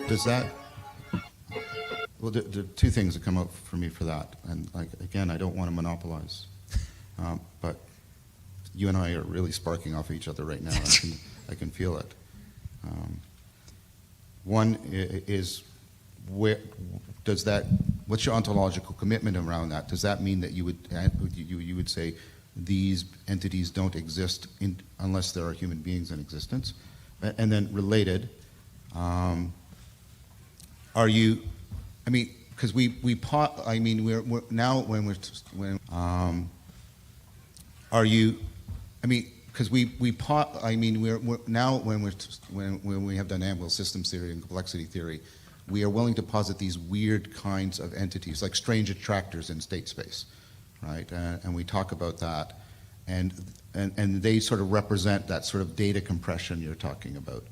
Does that, well, there are two things that come up for me for that. And like, again, I don't want to monopolize, but you and I are really sparking off each other right now. I can feel it. One is, where does that, what's your ontological commitment around that? Does that mean that you would say these entities don't exist unless there are human beings in existence? And then related, are you, I mean, because we're now are you, I mean, because we're now when we have dynamical systems theory and complexity theory, we are willing to posit these weird kinds of entities, like strange attractors in state space, right? And we talk about that, and they sort of represent that sort of data compression you're talking about.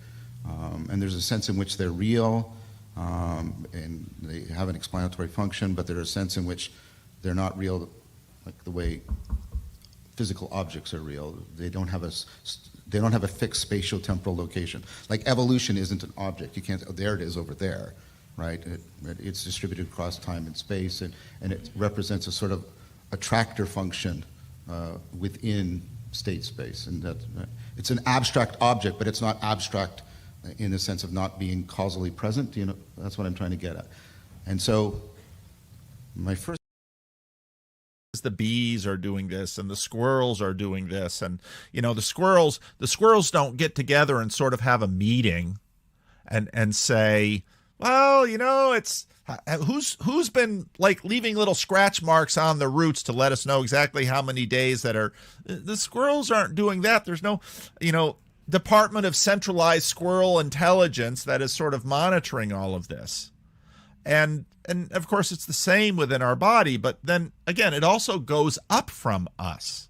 And there's a sense in which they're real, and they have an explanatory function, but there's a sense in which they're not real, like the way physical objects are real. They don't have a fixed spatial temporal location. Like evolution isn't an object. You can't, oh, there it is over there, right? It's distributed across time and space, and it represents a sort of attractor function within state space. And that it's an abstract object, but it's not abstract in the sense of not being causally present. You know, that's what I'm trying to get at. And so my first, the bees are doing this and the squirrels are doing this, and you know, the squirrels don't get together and sort of have a meeting and say, well, you know, it's who's been like leaving little scratch marks on the roots to let us know exactly how many days that are. The squirrels aren't doing that. There's no, you know, Department of Centralized Squirrel Intelligence that is sort of monitoring all of this. And of course, it's the same within our body, but then again, it also goes up from us.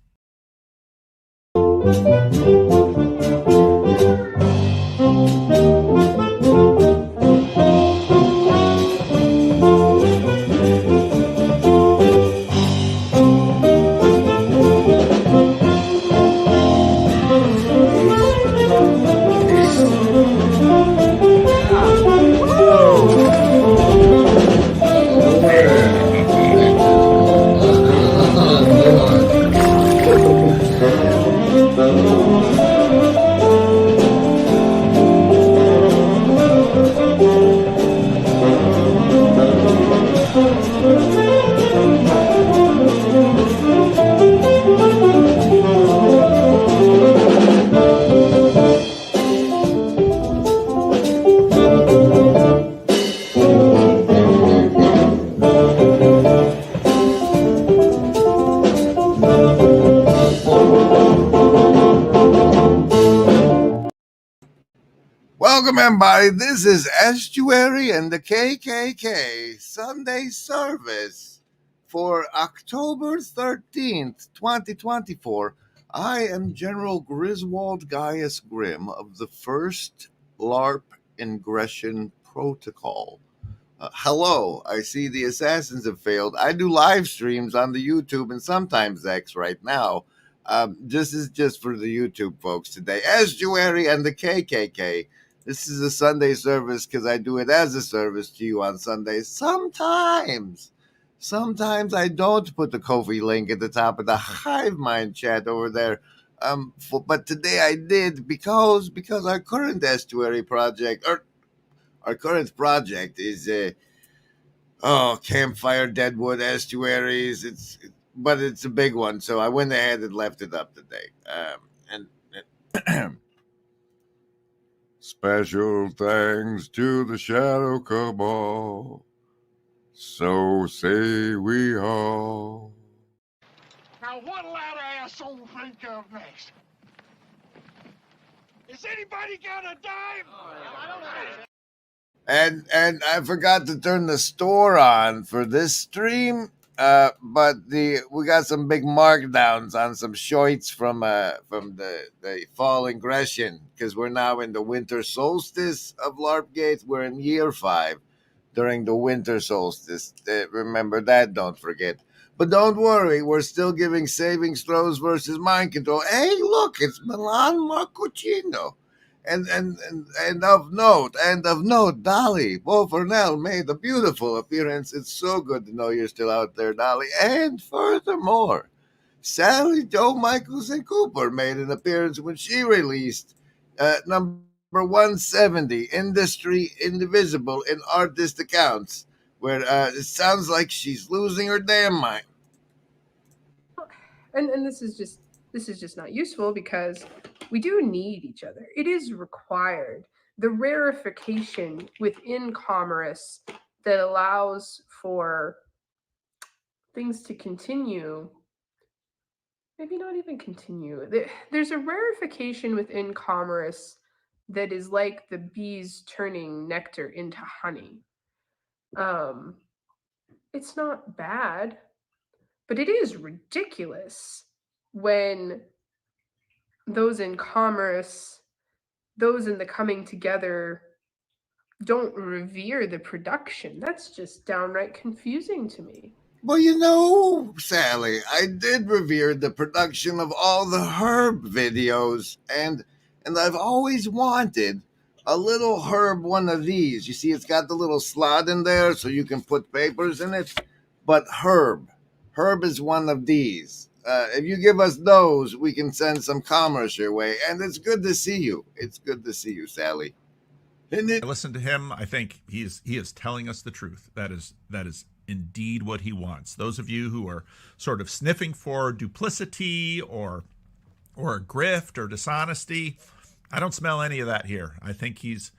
Welcome, everybody. This is Estuary and the KKK Sunday service for October 13th, 2024. I am General Griswold Gaius Grimm of the 1st LARP Ingression Protocol. Hello, I see the assassins have failed. I do live streams on the YouTube and sometimes X right now. This is just for the YouTube folks today. Estuary and the KKK. This is a Sunday service because I do it as a service to you on Sundays. Sometimes I don't put the Ko-fi link at the top of the Hive Mind chat over there. But today I did because our current Estuary project, or our current project is Campfire Deadwood Estuaries. But it's a big one, so I went ahead and left it up today. And special thanks to the Shadow Cabal. So say we all. Now what'll that asshole think of next? Is anybody got a dime? I don't know. And I forgot to turn the store on for this stream. But we got some big markdowns on some shorts from the fall ingression because we're now in the winter solstice of LARP Gates. We're in year 5 during the winter solstice. Remember that, don't forget. But don't worry, we're still giving savings throws versus mind control. Hey, look, it's Milan Marcuccino. And of note, Dolly Wolfernell made a beautiful appearance. It's so good to know you're still out there, Dolly. And furthermore, Sally, Joe, Michaels, and Cooper made an appearance when she released number 170, Industry Indivisible in Artist Accounts, where it sounds like she's losing her damn mind. And this is just not useful because we do need each other. It is required. The rarefication within commerce that allows for things to continue, maybe not even continue. There's a rarefication within commerce that is like the bees turning nectar into honey. It's not bad, but it is ridiculous when those in commerce, those in the coming together, don't revere the production. That's just downright confusing to me. Well, you know, Sally, I did revere the production of all the Herb videos, and I've always wanted a little Herb one of these. You see, it's got the little slot in there so you can put papers in it, but Herb is one of these. If you give us those, we can send some commerce your way. And it's good to see you. It's good to see you, Sally. Isn't it? I listen to him. I think he is telling us the truth. That is indeed what he wants. Those of you who are sort of sniffing for duplicity or grift or dishonesty, I don't smell any of that here. I think he's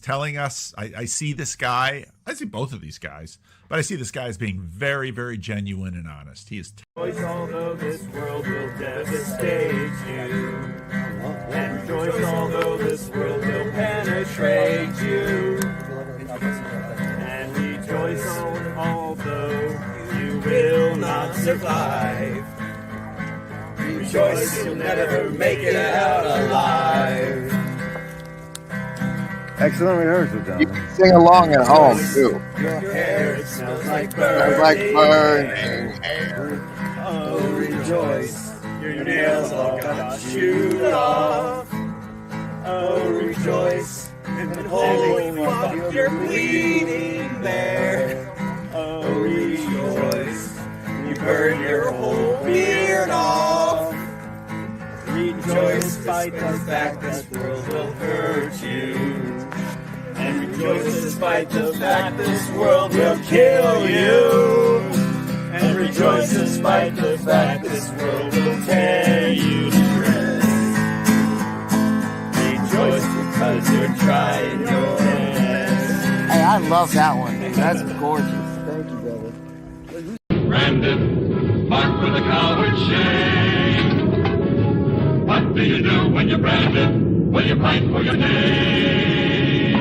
telling us. I see this guy. I see both of these guys, but I see this guy as being very, very genuine and honest. He is. Although this world will devastate you, and rejoice although this world will penetrate you, and rejoice although you will not survive. Rejoice you'll never make it out alive. Excellent rehearsal, John. You can sing along at home, too. Your hair, it smells like burning hair. Oh, rejoice. Your nails all got chewed off. Oh, rejoice. And holy fuck, you're bleeding there. Oh, rejoice. You burn your whole beard off. Rejoice despite the fact this world will hurt you. And rejoice despite the fact this world will kill you. And rejoice despite the fact this world will tear you to shreds. Rejoice because you're trying your best. Hey, I love that one. That's gorgeous. Thank you, brother. Branded, marked with a coward's shame. What do you do when you're branded? Will you fight for your name?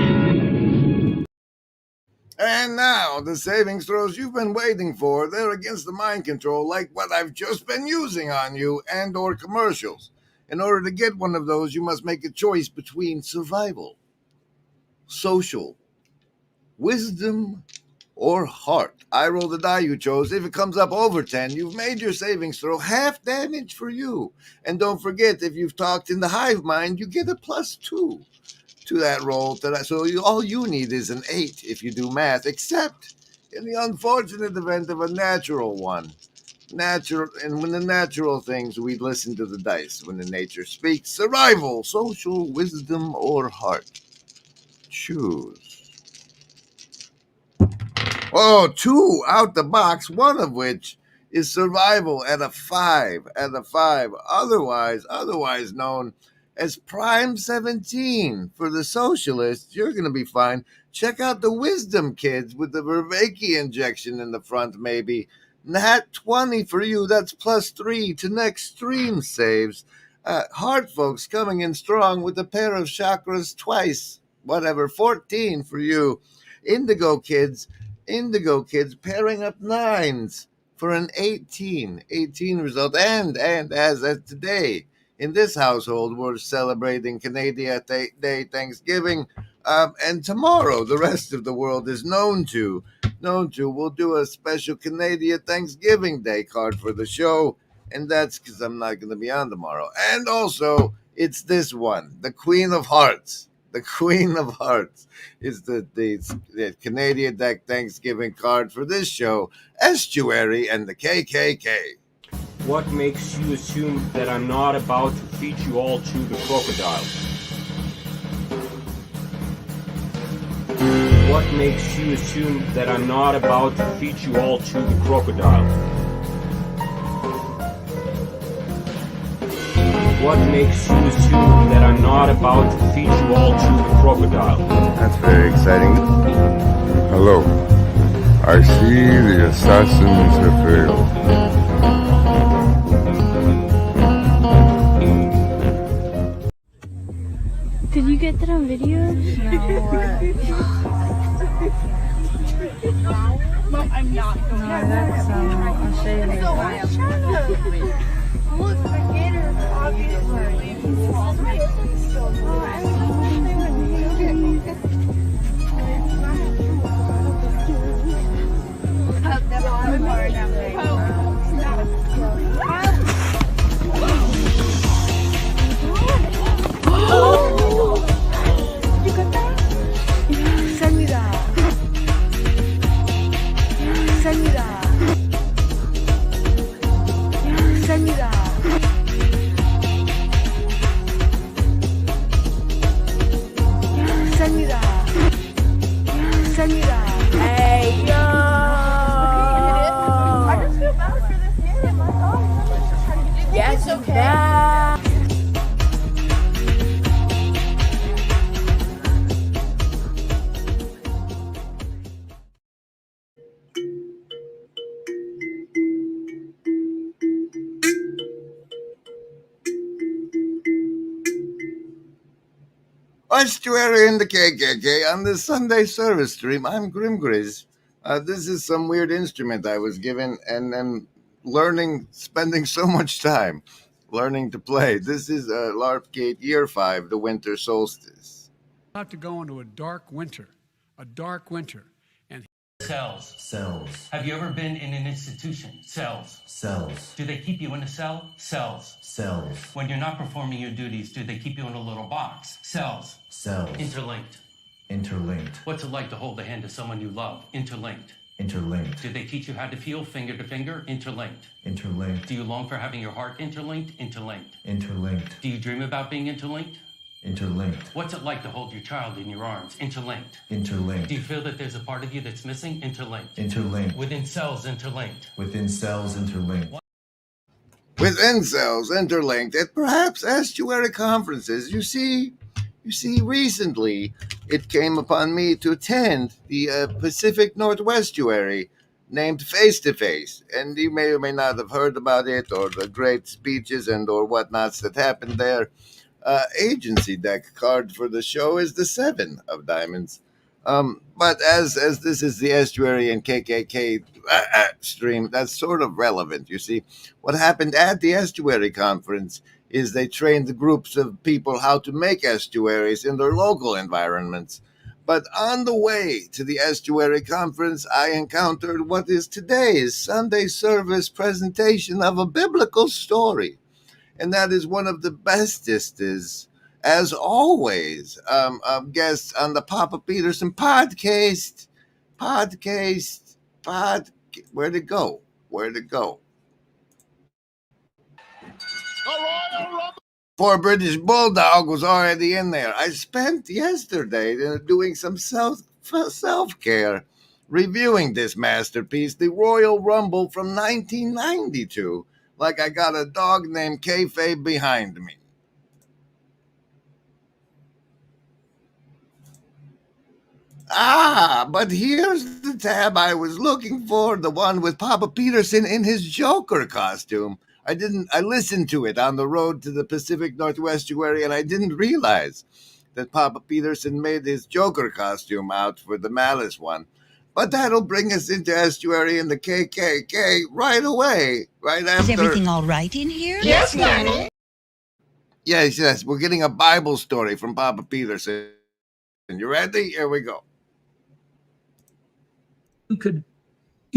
And now, the savings throws you've been waiting for. They're against the mind control like what I've just been using on you and or commercials. In order to get one of those, you must make a choice between survival, social, wisdom, or heart. I roll the die you chose. If it comes up over 10, you've made your savings throw half damage for you. And don't forget, if you've talked in the hive mind, you get a +2 to that roll. So all you need is an 8 if you do math, except in the unfortunate event of a natural one. And when the natural things, we listen to the dice. When the nature speaks, survival, social, wisdom, or heart. Choose. Oh, 2 out the box, one of which is survival at a 5, otherwise known as Prime 17. For the socialists, you're going to be fine. Check out the wisdom kids with the Vervaeke injection in the front, maybe. Nat 20 for you, that's +3 to next stream saves. Heart folks coming in strong with a pair of chakras twice. Whatever, 14 for you. Indigo kids pairing up 9s for an 18 result. And as of today, in this household, we're celebrating Canada Day, Thanksgiving, and tomorrow the rest of the world is known to. We'll do a special Canadian Thanksgiving Day card for the show, and that's because I'm not going to be on tomorrow. And also, it's this one, the Queen of Hearts. The Queen of Hearts is the Canadian Deck Thanksgiving card for this show, Estuary and the KKK. What makes you assume that I'm not about to feed you all to the crocodile? What makes you assume that I'm not about to feed you all to the crocodile? What makes you assume that I'm not about to feed you all to the crocodile? That's very exciting. Hello. I see the assassins have failed. Did you get that on video? No. Mom, I'm not going. No, that's I'll show you later. Look, the gator, obviously. Send me that. Send me that. Send me that. Send me that. Send me that. Hey, yo. I just feel bad for this game. My God. Yeah, it's okay. Estuary and the KKK on this Sunday service stream. I'm Grimgriz. This is some weird instrument I was given and am spending so much time learning to play. This is LARP Gate Year 5, the winter solstice. About to go into a dark winter. And Cells. Have you ever been in an institution? Cells. Do they keep you in a cell? Cells. When you're not performing your duties, do they keep you in a little box? Cells. Interlinked. What's it like to hold the hand of someone you love? Interlinked. Do they teach you how to feel finger to finger? Interlinked. Do you long for having your heart interlinked? Interlinked. Do you dream about being interlinked? What's it like to hold your child in your arms? Interlinked. Do you feel that there's a part of you that's missing? Interlinked. Within cells, interlinked. Within cells interlinked at perhaps estuary conferences. You see, recently it came upon me to attend the Pacific Northwestuary named Face to Face, and you may or may not have heard about it or the great speeches and or whatnots that happened there. agency deck card for the show is the 7 of diamonds. But as this is the Estuary and KKK stream, that's sort of relevant. You see, what happened at the Estuary conference is they trained groups of people how to make estuaries in their local environments. But on the way to the Estuary conference, I encountered what is today's Sunday service presentation of a biblical story. And that is one of the bestest, as always, guests on the Papa Peterson podcast. Where'd it go? Poor British Bulldog was already in there. I spent yesterday doing some self-care, reviewing this masterpiece, the Royal Rumble from 1992, like I got a dog named Kayfabe behind me. But here's the tab I was looking for, the one with Papa Peterson in his Joker costume. I listened to it on the road to the Pacific Northwest Estuary, and I didn't realize that Papa Peterson made his Joker costume out for the Malice one. But that'll bring us into Estuary and the KKK right away, right after. Is everything all right in here? Yes, Nanny. Yes, we're getting a Bible story from Papa Peterson. You ready? Here we go. You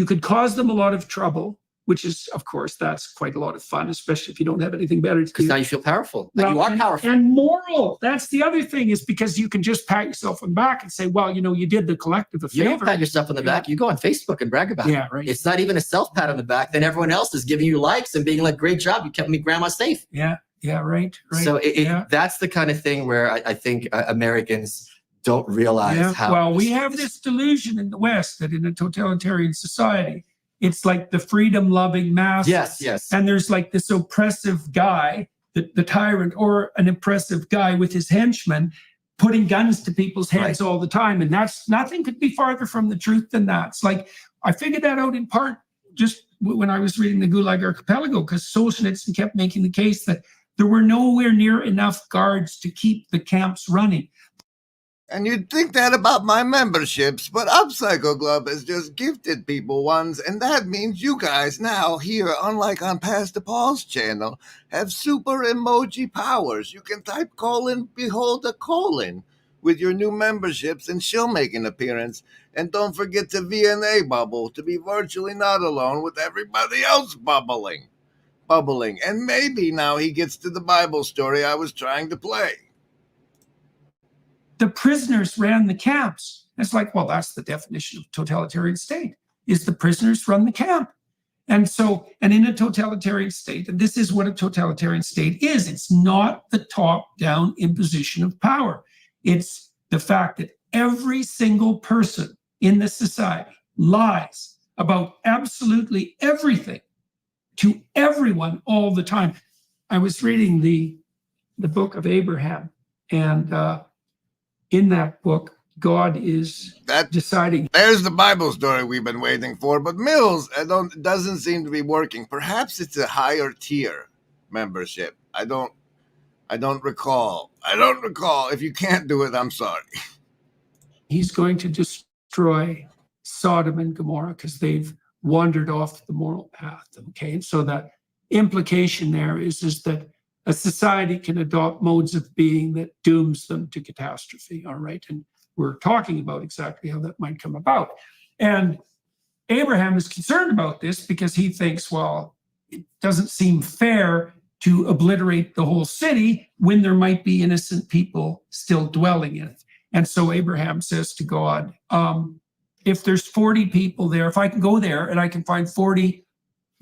could cause them a lot of trouble, which is, of course, that's quite a lot of fun, especially if you don't have anything better to do. Because now you feel powerful. Like you are powerful. And moral. That's the other thing, is because you can just pat yourself on the back and say, well, you did the collective a favor. You don't pat yourself on the back. You go on Facebook and brag about it. Yeah, right. It's not even a self-pat on the back. Then everyone else is giving you likes and being like, great job. You kept me grandma safe. Yeah, right. So that's the kind of thing where I think Americans don't realize how. Well, we have this delusion in the West that in a totalitarian society, it's like the freedom-loving masses. Yes. And there's like this oppressive guy, the tyrant, or an oppressive guy with his henchmen putting guns to people's heads all the time. And that's nothing could be farther from the truth than that. It's like, I figured that out in part just when I was reading the Gulag Archipelago, because Solzhenitsyn kept making the case that there were nowhere near enough guards to keep the camps running. And you'd think that about my memberships, but Upcycle Club has just gifted people ones, and that means you guys now here, unlike on Pastor Paul's channel, have super emoji powers. You can type : behold a colon with your new memberships, and she'll make an appearance. And don't forget to VNA bubble to be virtually not alone with everybody else bubbling. And maybe now he gets to the Bible story I was trying to play. The prisoners ran the camps. It's like, well, that's the definition of totalitarian state, is the prisoners run the camp. And in a totalitarian state, and this is what a totalitarian state is, it's not the top-down imposition of power. It's the fact that every single person in the society lies about absolutely everything to everyone all the time. I was reading the book of Abraham, and in that book, God is deciding. There's the Bible story we've been waiting for, but Mills doesn't seem to be working. Perhaps it's a higher tier membership. I don't recall. If you can't do it, I'm sorry. He's going to destroy Sodom and Gomorrah because they've wandered off the moral path. Okay, and so the implication there is that a society can adopt modes of being that dooms them to catastrophe, all right? And we're talking about exactly how that might come about. And Abraham is concerned about this because he thinks, well, it doesn't seem fair to obliterate the whole city when there might be innocent people still dwelling in it. And so Abraham says to God, if there's 40 people there, if I can go there and I can find 40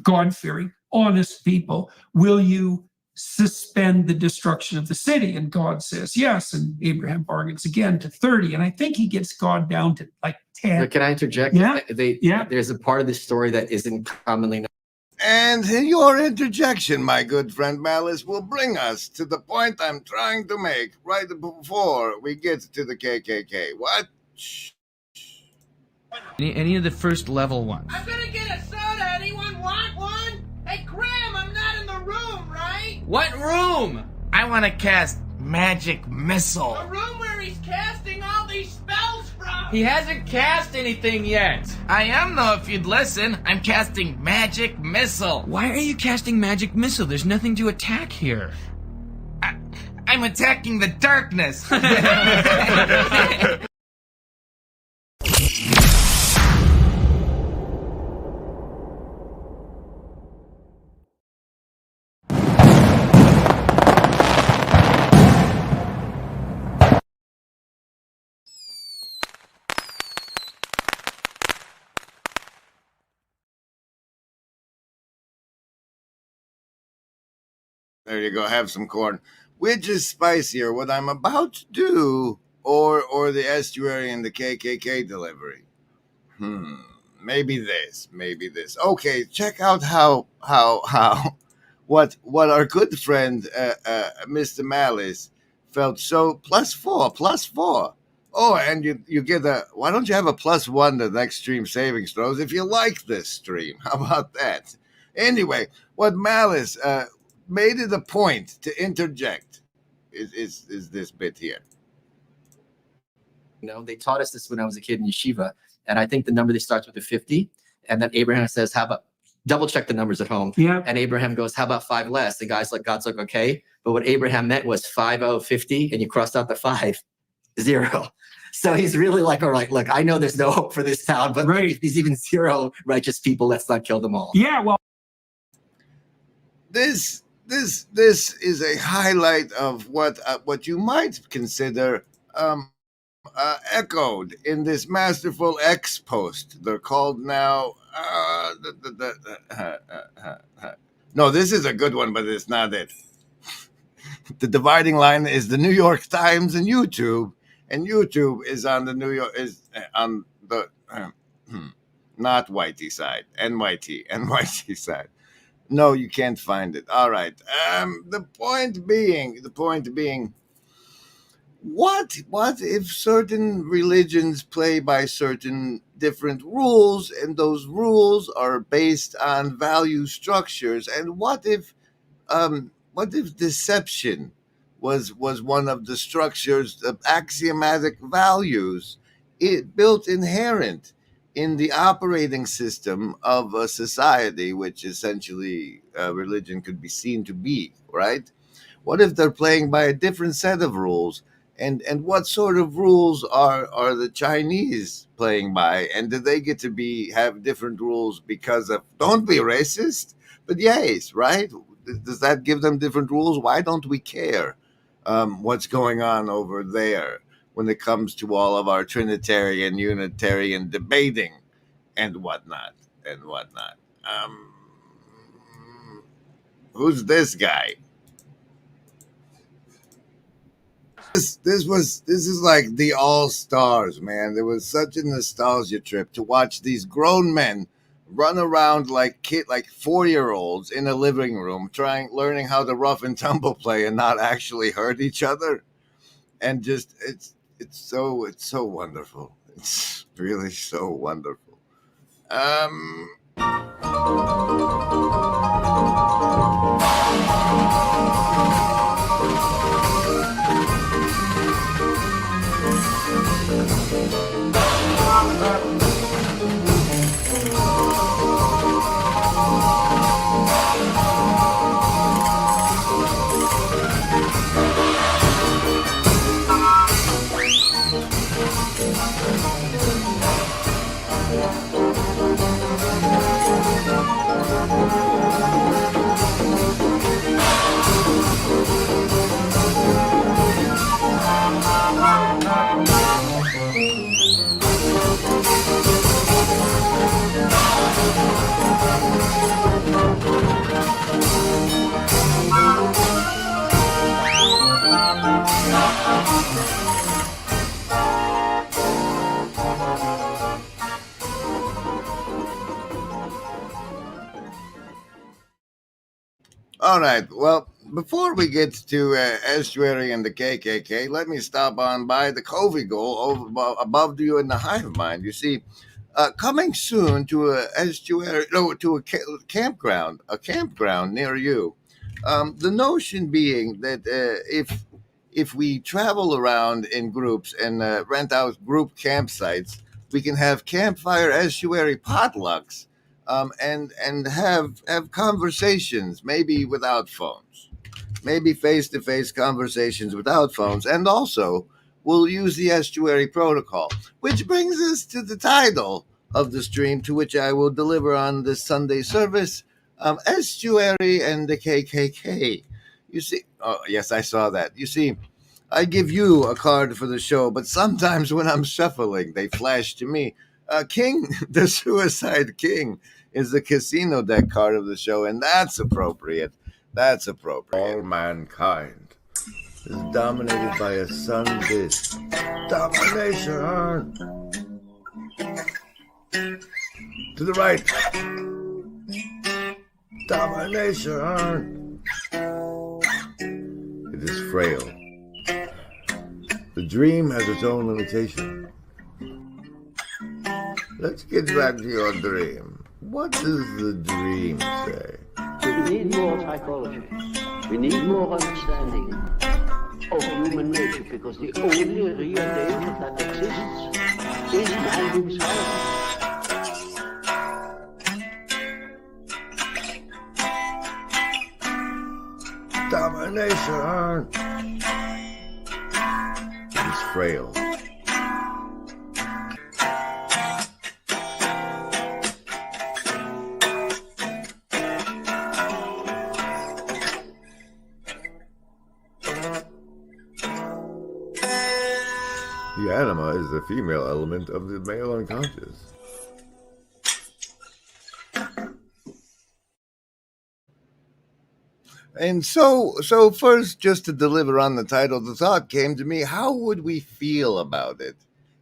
God-fearing, honest people, will you suspend the destruction of the city? And God says yes, and Abraham bargains again to 30, and I think he gets God down to like 10. But can I interject? There's a part of this story that isn't commonly known. And your interjection, my good friend Malice, will bring us to the point I'm trying to make right before we get to the KKK. What? Shh. Any of the first level ones. I'm gonna get a soda. Anyone want one? Hey, Graham, I'm not in the room, right? What room? I want to cast magic missile. The room where he's casting all these spells from! He hasn't cast anything yet. I am, though, if you'd listen. I'm casting magic missile. Why are you casting magic missile? There's nothing to attack here. I'm attacking the darkness. There you go. Have some corn. Which is spicier, what I'm about to do, or the Estuary and the KKK delivery? Maybe this. Okay, check out how what our good friend Mr. Malice felt. So +4. Oh, and you get a. Why don't you have a +1 to the next stream savings throws if you like this stream? How about that? Anyway, what Malice made it a point to interject is this bit here. You know, they taught us this when I was a kid in yeshiva, and I think the number that starts with a 50, and then Abraham says, how about, double check the numbers at home. Yeah. And Abraham goes, how about 5 less? The guy's like, God's like, okay. But what Abraham meant was 50, and you crossed out the 5, 0. So he's really like, all right, look, I know there's no hope for this town, but if there's even 0 righteous people, let's not kill them all. Yeah, well. This is a highlight of what you might consider echoed in this masterful X post. They're called now. No, this is a good one, but it's not it. The dividing line is the New York Times and YouTube is on the not Whitey side, NYT side. No, you can't find it. All right. The point being, what if certain religions play by certain different rules, and those rules are based on value structures? And what if deception was one of the structures of axiomatic values built inherent in the operating system of a society, which essentially religion could be seen to be, right? What if they're playing by a different set of rules? And what sort of rules are the Chinese playing by? And do they get to have different rules because of, don't be racist, but yes, right? Does that give them different rules? Why don't we care what's going on over there when it comes to all of our Trinitarian, Unitarian debating and whatnot? Who's this guy? This is like the All-Stars, man. There was such a nostalgia trip to watch these grown men run around like 4-year-olds in a living room, learning how to rough and tumble play and not actually hurt each other. And just it's so wonderful. It's really so wonderful. All right. Well, before we get to Estuary and the KKK, let me stop on by the Covey Goal above you in the hive mind. You see, coming soon to a campground near you. The notion being that if we travel around in groups and rent out group campsites, we can have campfire estuary potlucks, and have conversations, maybe without phones, maybe face-to-face conversations without phones, and also we'll use the estuary protocol, which brings us to the title of the stream, to which I will deliver on this Sunday service, Estuary and the KKK. You see, oh yes, I saw that. You see, I give you a card for the show, but sometimes when I'm shuffling, they flash to me. King, the Suicide King, is the casino deck card of the show, and that's appropriate. That's appropriate. All mankind is dominated by a sun disk. Domination. To the right. Domination. It is frail. The dream has its own limitation. Let's get back to your dream. What does the dream say? We need more psychology. We need more understanding of human nature, because the only real danger that exists is man himself. Domination. It is frail. The anima is the female element of the male unconscious. And so first, just to deliver on the title, the thought came to me, how would we feel about it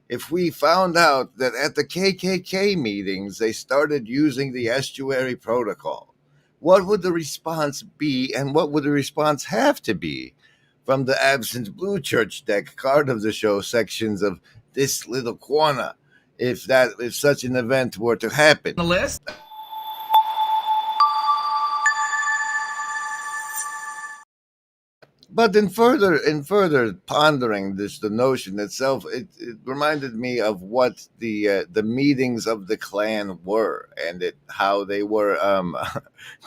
if we found out that at the KKK meetings, they started using the estuary protocol? What would the response be, and what would the response have to be from the Absent Blue Church deck card of the show sections of this little corner, if such an event were to happen? The list? But in further pondering the notion itself, it reminded me of what the meetings of the Klan were, and how they were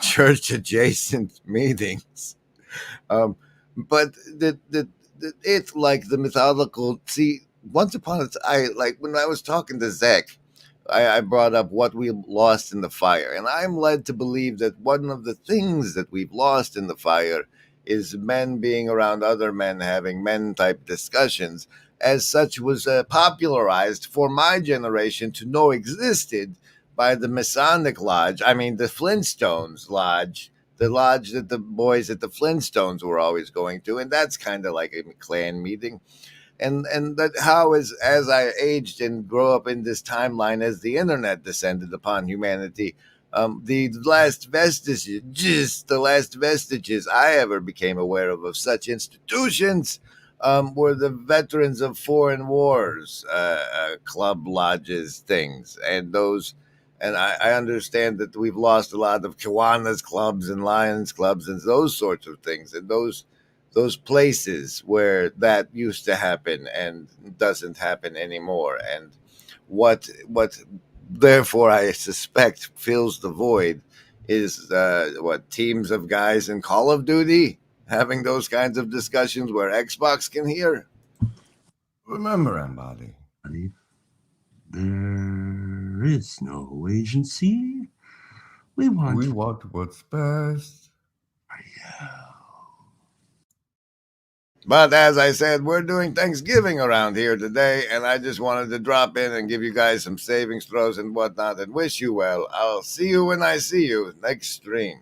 church adjacent meetings. But it's like the mythological. See, once upon a time, like when I was talking to Zach, I brought up what we lost in the fire, and I'm led to believe that one of the things that we've lost in the fire is men being around other men, having men-type discussions. As such, was popularized for my generation to know existed by the Masonic Lodge. I mean, the Flintstones Lodge, the lodge that the boys at the Flintstones were always going to, and that's kind of like a clan meeting. And that how, as I aged and grew up in this timeline, as the internet descended upon humanity, the last vestiges I ever became aware of such institutions were the Veterans of Foreign Wars club lodges things, and those. And I understand that we've lost a lot of Kiwanis clubs and Lions clubs and those sorts of things, and those places where that used to happen and doesn't happen anymore. And what therefore I suspect fills the void is teams of guys in Call of Duty having those kinds of discussions where Xbox can hear. Remember, Embody, there is no agency. We want what's best. But as I said, we're doing Thanksgiving around here today, and I just wanted to drop in and give you guys some savings throws and whatnot and wish you well. I'll see you when I see you next stream.